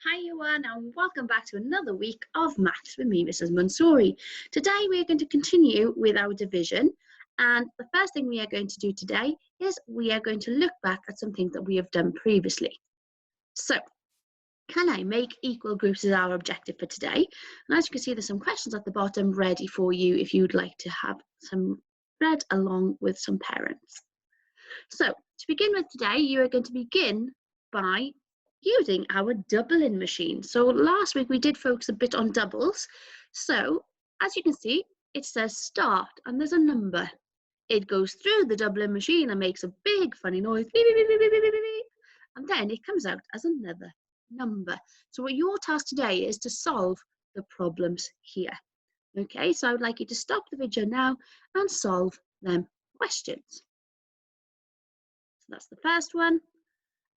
Hi everyone and welcome back to another week of Maths with me, Mrs. Mansouri. Today we are going to continue with our division, and the first thing we are going to do today is we are going to look back at something that we have done previously. So, can I make equal groups is our objective for today, and as you can see there's some questions at the bottom ready for you if you'd like to have some read along with some parents. So, to begin with today, you are going to begin by using our doubling machine. So last week we did focus a bit on doubles. So as you can see, it says start and there's a number. It goes through the doubling machine and makes a big funny noise. Beep, beep, beep, beep, beep, beep, beep, and then it comes out as another number. So what your task today is to solve the problems here. Okay, so I would like you to stop the video now and solve them questions. So that's the first one.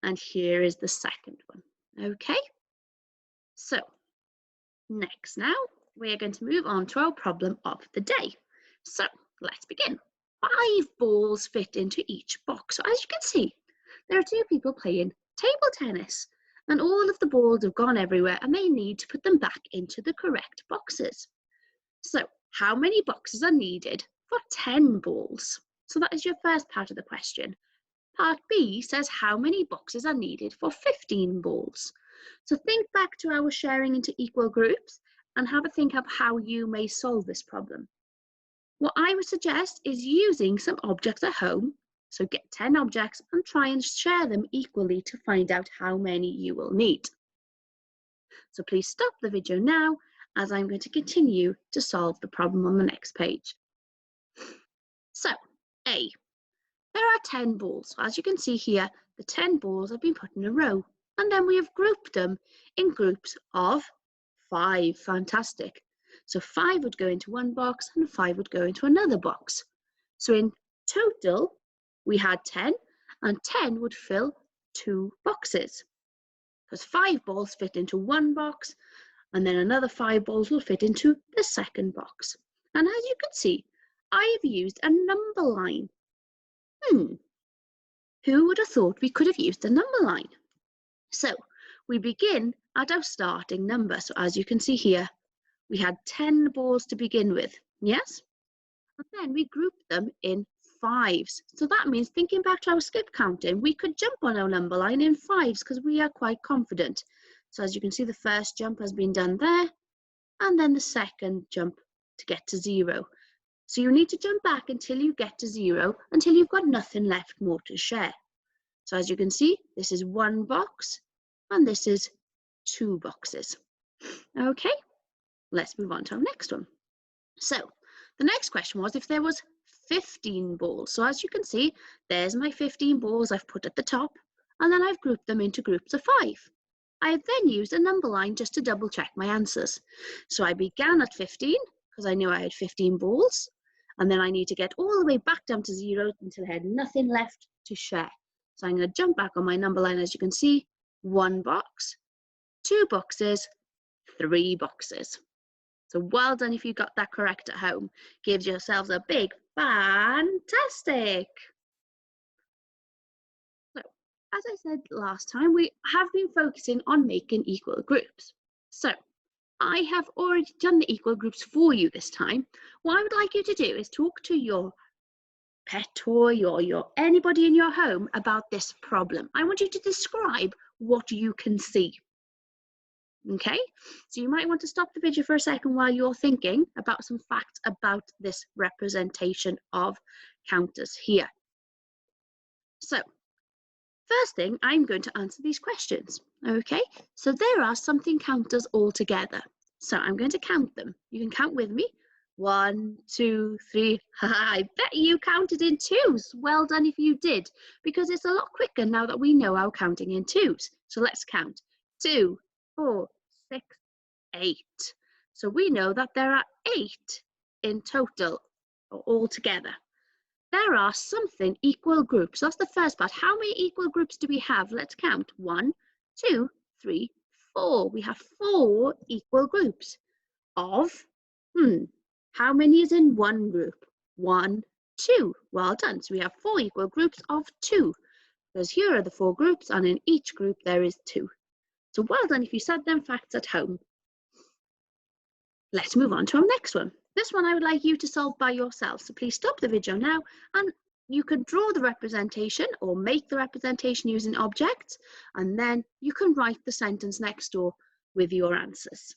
And here is the second one. Okay, so next now we are going to move on to our problem of the day. So let's begin. 5 balls fit into each box. So as you can see, there are 2 people playing table tennis and all of the balls have gone everywhere and they need to put them back into the correct boxes. So how many boxes are needed for 10 balls? So that is your first part of the question. Part B says how many boxes are needed for 15 balls. So think back to our sharing into equal groups and have a think of how you may solve this problem. What I would suggest is using some objects at home. So get 10 objects and try and share them equally to find out how many you will need. So please stop the video now as I'm going to continue to solve the problem on the next page. So A. There are 10 balls. As you can see here, the 10 balls have been put in a row, and then we have grouped them in groups of 5. Fantastic. So 5 would go into one box and 5 would go into another box. So in total, we had 10, and 10 would fill 2 boxes. Because 5 balls fit into one box, and then another 5 balls will fit into the second box. And as you can see, I have used a number line. Who would have thought we could have used a number line? So we begin at our starting number. So as you can see here, we had 10 balls to begin with, yes? And then we grouped them in 5s. So that means thinking back to our skip counting, we could jump on our number line in 5s because we are quite confident. So as you can see, the first jump has been done there, and then the second jump to get to 0. So you need to jump back until you get to 0, until you've got nothing left more to share. So as you can see, this is 1 box and this is 2 boxes. Okay, let's move on to our next one. So the next question was if there was 15 balls. So as you can see, there's my 15 balls I've put at the top, and then I've grouped them into groups of 5. I have then used a number line just to double check my answers. So I began at 15 because I knew I had 15 balls. And then I need to get all the way back down to 0 until I had nothing left to share. So I'm going to jump back on my number line, as you can see, 1 box, 2 boxes, 3 boxes. So well done if you got that correct at home. Gives yourselves a big fantastic. So as I said last time, we have been focusing on making equal groups. So I have already done the equal groups for you this time. What I would like you to do is talk to your pet toy or anybody in your home about this problem. I want you to describe what you can see. Okay, so you might want to stop the video for a second while you're thinking about some facts about this representation of counters here. So first thing, I'm going to answer these questions. Okay, so there are something counters all together. So I'm going to count them. You can count with me. 1, 2, 3. I bet you counted in 2s. Well done if you did, because it's a lot quicker now that we know our counting in 2s. So let's count. 2, 4, 6, 8. So we know that there are 8 in total, or all together. There are something equal groups. That's the first part. How many equal groups do we have? Let's count. 1, 2, 3, 4. We have 4 equal groups of, how many is in one group? 1, 2. Well done. So we have 4 equal groups of 2. Because here are the 4 groups, and in each group there is 2. So well done if you said them facts at home. Let's move on to our next one. This one I would like you to solve by yourself. So please stop the video now and you can draw the representation or make the representation using objects, and then you can write the sentence next door with your answers.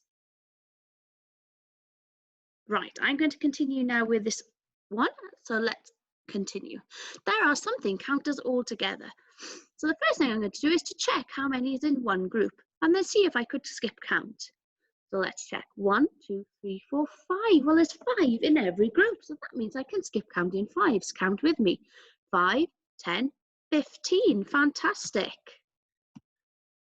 Right, I'm going to continue now with this one. So let's continue. There are something counters all together. So the first thing I'm going to do is to check how many is in one group and then see if I could skip count. So let's check. 1, 2, 3, 4, 5. Well, there's 5 in every group. So that means I can skip counting fives. Count with me. 5, 10, 15. Fantastic.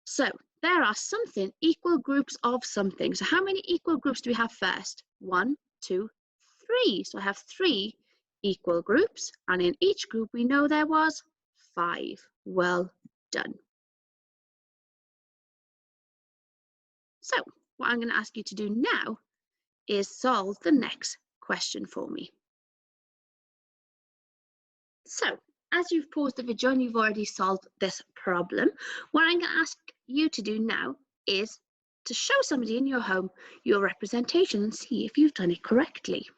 So there are something equal groups of something. So how many equal groups do we have first? 1, 2, 3. So I have 3 equal groups. And in each group, we know there was 5. Well done. So what I'm going to ask you to do now is solve the next question for me. So, as you've paused the video and you've already solved this problem, what I'm going to ask you to do now is to show somebody in your home your representation and see if you've done it correctly.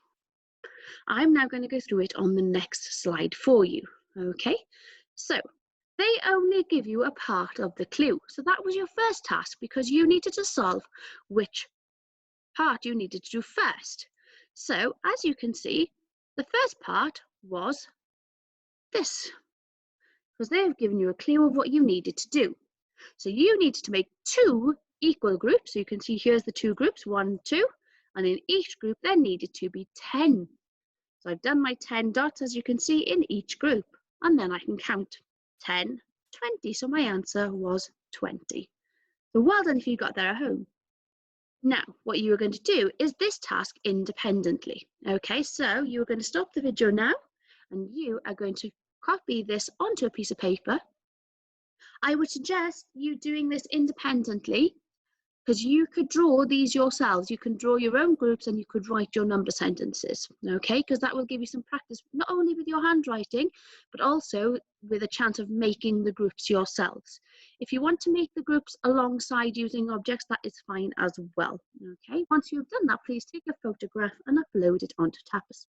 I'm now going to go through it on the next slide for you. Okay, so they only give you a part of the clue. So that was your first task because you needed to solve which part you needed to do first. So as you can see, the first part was this, because they've given you a clue of what you needed to do. So you needed to make 2 equal groups. So you can see here's the 2 groups, 1, 2, and in each group there needed to be 10. So I've done my 10 dots, as you can see, in each group, and then I can count 10, 20. So my answer was 20. So well done if you got there at home. Now, what you are going to do is this task independently. Okay, so you're going to stop the video now and you are going to copy this onto a piece of paper. I would suggest you doing this independently because you could draw these yourselves. You can draw your own groups and you could write your number sentences, okay, because that will give you some practice, not only with your handwriting, but also with a chance of making the groups yourselves. If you want to make the groups alongside using objects, that is fine as well, okay. Once you've done that, please take a photograph and upload it onto Tapas.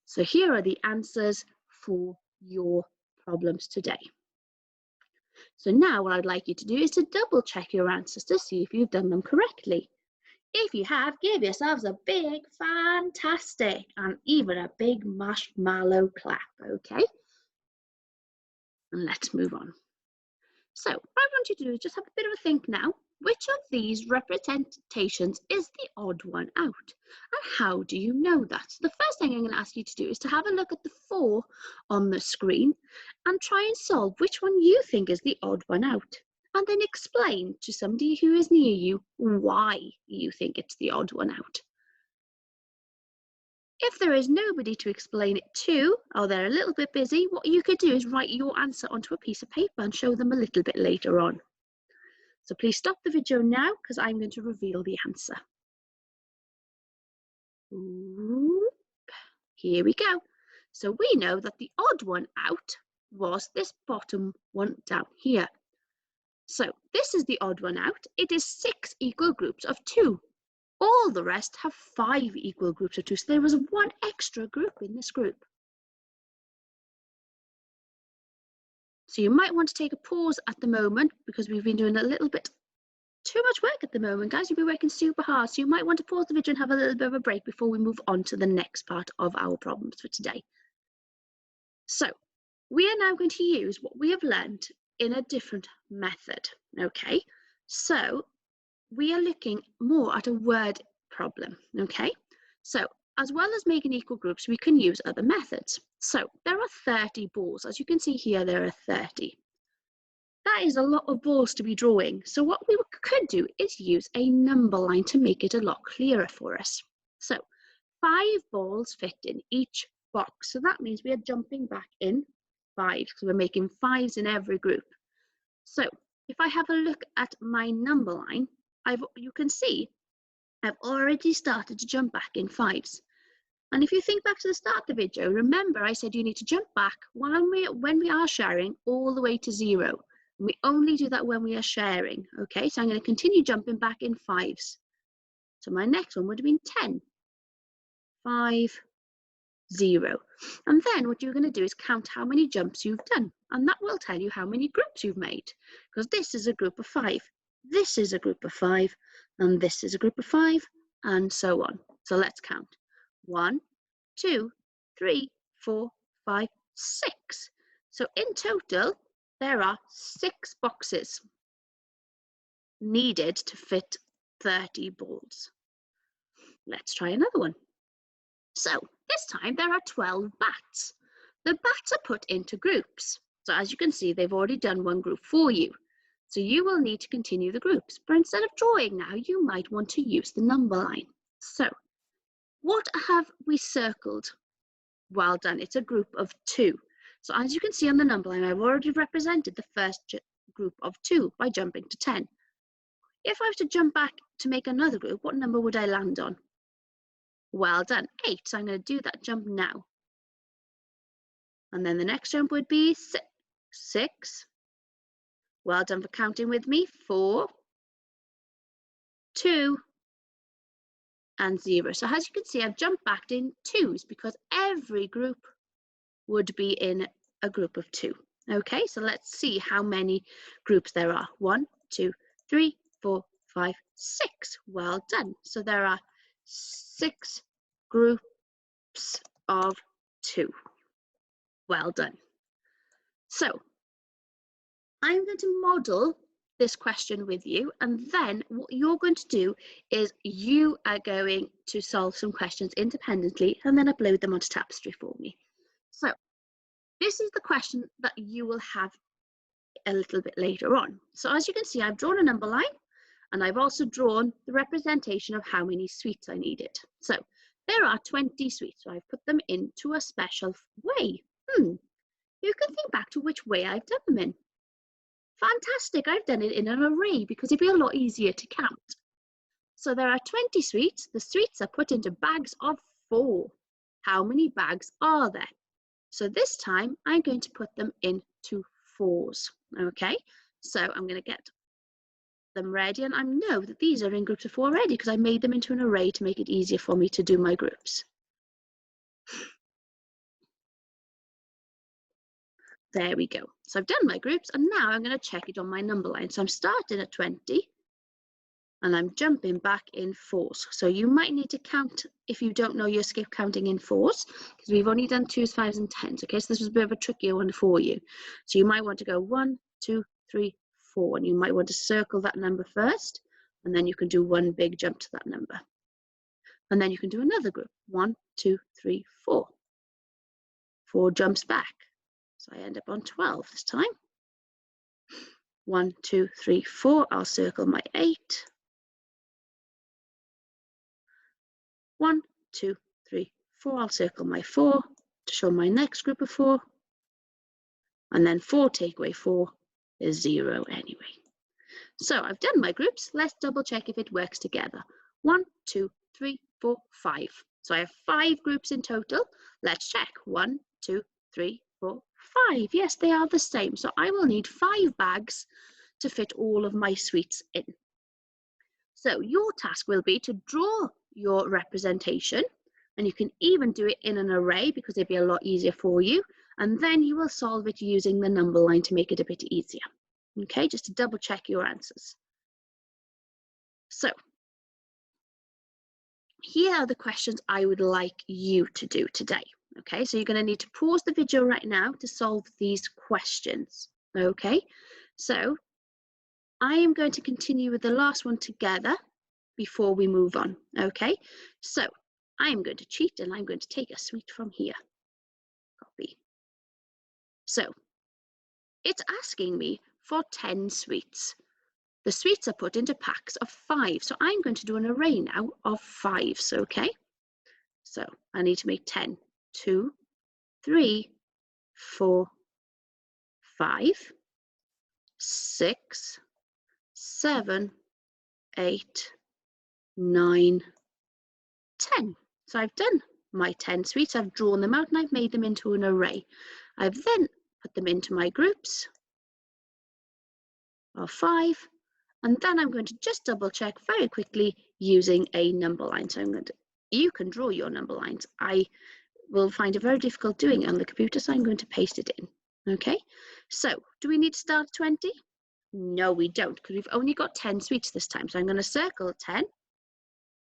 So here are the answers for your problems today. So now what I'd like you to do is to double check your answers to see if you've done them correctly. If you have, give yourselves a big fantastic and even a big marshmallow clap, okay? And let's move on. So what I want you to do is just have a bit of a think now. Which of these representations is the odd one out? And how do you know that? So the first thing I'm going to ask you to do is to have a look at the 4 on the screen and try and solve which one you think is the odd one out. And then explain to somebody who is near you why you think it's the odd one out. If there is nobody to explain it to, or they're a little bit busy, what you could do is write your answer onto a piece of paper and show them a little bit later on. So please stop the video now because I'm going to reveal the answer. Oop. Here we go. So we know that the odd one out was this bottom one down here. So this is the odd one out. It is 6 equal groups of 2. All the rest have 5 equal groups of 2. So there was 1 extra group in this group. So you might want to take a pause at the moment because we've been doing a little bit too much work at the moment, guys. You'll be working super hard. So you might want to pause the video and have a little bit of a break before we move on to the next part of our problems for today. So we are now going to use what we have learned in a different method, okay? So we are looking more at a word problem, okay? So as well as making equal groups, we can use other methods. So there are 30 balls. As you can see here, there are 30. That is a lot of balls to be drawing. So what we could do is use a number line to make it a lot clearer for us. So 5 balls fit in each box. So that means we are jumping back in 5 because we're making 5s in every group. So if I have a look at my number line, you can see I've already started to jump back in 5s. And if you think back to the start of the video, remember I said you need to jump back when we are sharing all the way to 0. And we only do that when we are sharing. Okay, so I'm going to continue jumping back in 5s. So my next one would have been 10, 5, 0. And then what you're going to do is count how many jumps you've done. And that will tell you how many groups you've made. Because this is a group of 5, this is a group of 5, and this is a group of 5, and so on. So let's count. 1, 2, 3, 4, 5, 6. So in total, there are 6 boxes needed to fit 30 balls. Let's try another one. So this time there are 12 bats. The bats are put into groups. So as you can see, they've already done one group for you. So you will need to continue the groups. But instead of drawing now, you might want to use the number line. So what have we circled? Well done, it's a group of 2. So as you can see on the number line, I've already represented the first group of 2 by jumping to 10. If I was to jump back to make another group, what number would I land on? Well done, 8. So I'm going to do that jump now. And then the next jump would be 6. Well done for counting with me. 4, 2, and 0. So as you can see, I've jumped back in 2s because every group would be in a group of 2. Okay, so let's see how many groups there are. 1, 2, 3, 4, 5, 6. Well done. So there are 6 groups of 2. Well done. So I'm going to model this question with you, and then what you're going to do is you are going to solve some questions independently and then upload them onto Tapestry for me. So this is the question that you will have a little bit later on. So as you can see, I've drawn a number line and I've also drawn the representation of how many sweets I needed. So there are 20 sweets, so I've put them into a special way. You can think back to which way I've done them in. Fantastic, I've done it in an array because it'd be a lot easier to count. So there are 20 sweets. The sweets are put into bags of 4. How many bags are there? So this time I'm going to put them into 4s. Okay, so I'm going to get them ready, and I know that these are in groups of 4 already because I made them into an array to make it easier for me to do my groups. There we go. So I've done my groups, and now I'm going to check it on my number line. So I'm starting at 20 and I'm jumping back in 4s. So you might need to count if you don't know your skip counting in 4s, because we've only done 2s, 5s and 10s. Okay, so this was a bit of a trickier one for you. So you might want to go 1, 2, 3, 4, and you might want to circle that number first, and then you can do one big jump to that number. And then you can do another group, 1, 2, 3, 4. 4 jumps back. So I end up on 12 this time. 1, 2, 3, 4. I'll circle my 8. 1, 2, 3, 4. I'll circle my 4 to show my next group of 4. And then 4 take away 4 is 0 anyway. So I've done my groups. Let's double check if it works together. 1, 2, 3, 4, 5. So I have 5 groups in total. Let's check. 1, 2, 3, 4, 5. Yes, they are the same. So I will need 5 bags to fit all of my sweets in. So your task will be to draw your representation, and you can even do it in an array because it'd be a lot easier for you. And then you will solve it using the number line to make it a bit easier. Okay, just to double check your answers. So here are the questions I would like you to do today. Okay, so you're going to need to pause the video right now to solve these questions. Okay, so I am going to continue with the last one together before we move on. Okay, so I am going to cheat and I'm going to take a sweet from here. Copy. So it's asking me for 10 sweets. The sweets are put into packs of 5. So I'm going to do an array now of 5s, okay? So I need to make 10. 2, 3, 4, 5, 6, 7, 8, 9, 10. So I've done my 10 sweets. I've drawn them out and I've made them into an array. I've then put them into my groups of 5, and then I'm going to just double check very quickly using a number line. So you can draw your number lines. I will find it very difficult doing it on the computer, so I'm going to paste it in. Okay, so do we need to start 20? No, we don't, because we've only got 10 sweets this time. So I'm going to circle 10,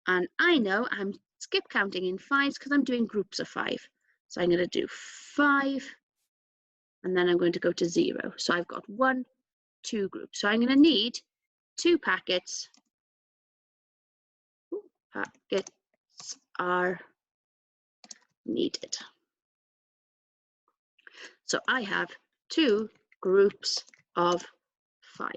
and I know I'm skip counting in 5s because I'm doing groups of 5. So I'm going to do 5, and then I'm going to go to 0. So I've got 1, 2 groups. So I'm going to need 2 packets. Packets are needed. So I have 2 groups of 5.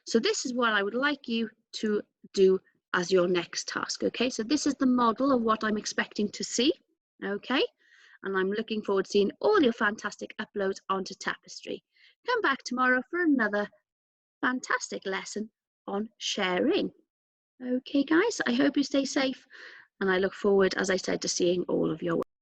So this is what I would like you to do as your next task. Okay, so this is the model of what I'm expecting to see. Okay, and I'm looking forward to seeing all your fantastic uploads onto Tapestry. Come back tomorrow for another fantastic lesson on sharing. Okay guys, I hope you stay safe, and I look forward, as I said, to seeing all of your work.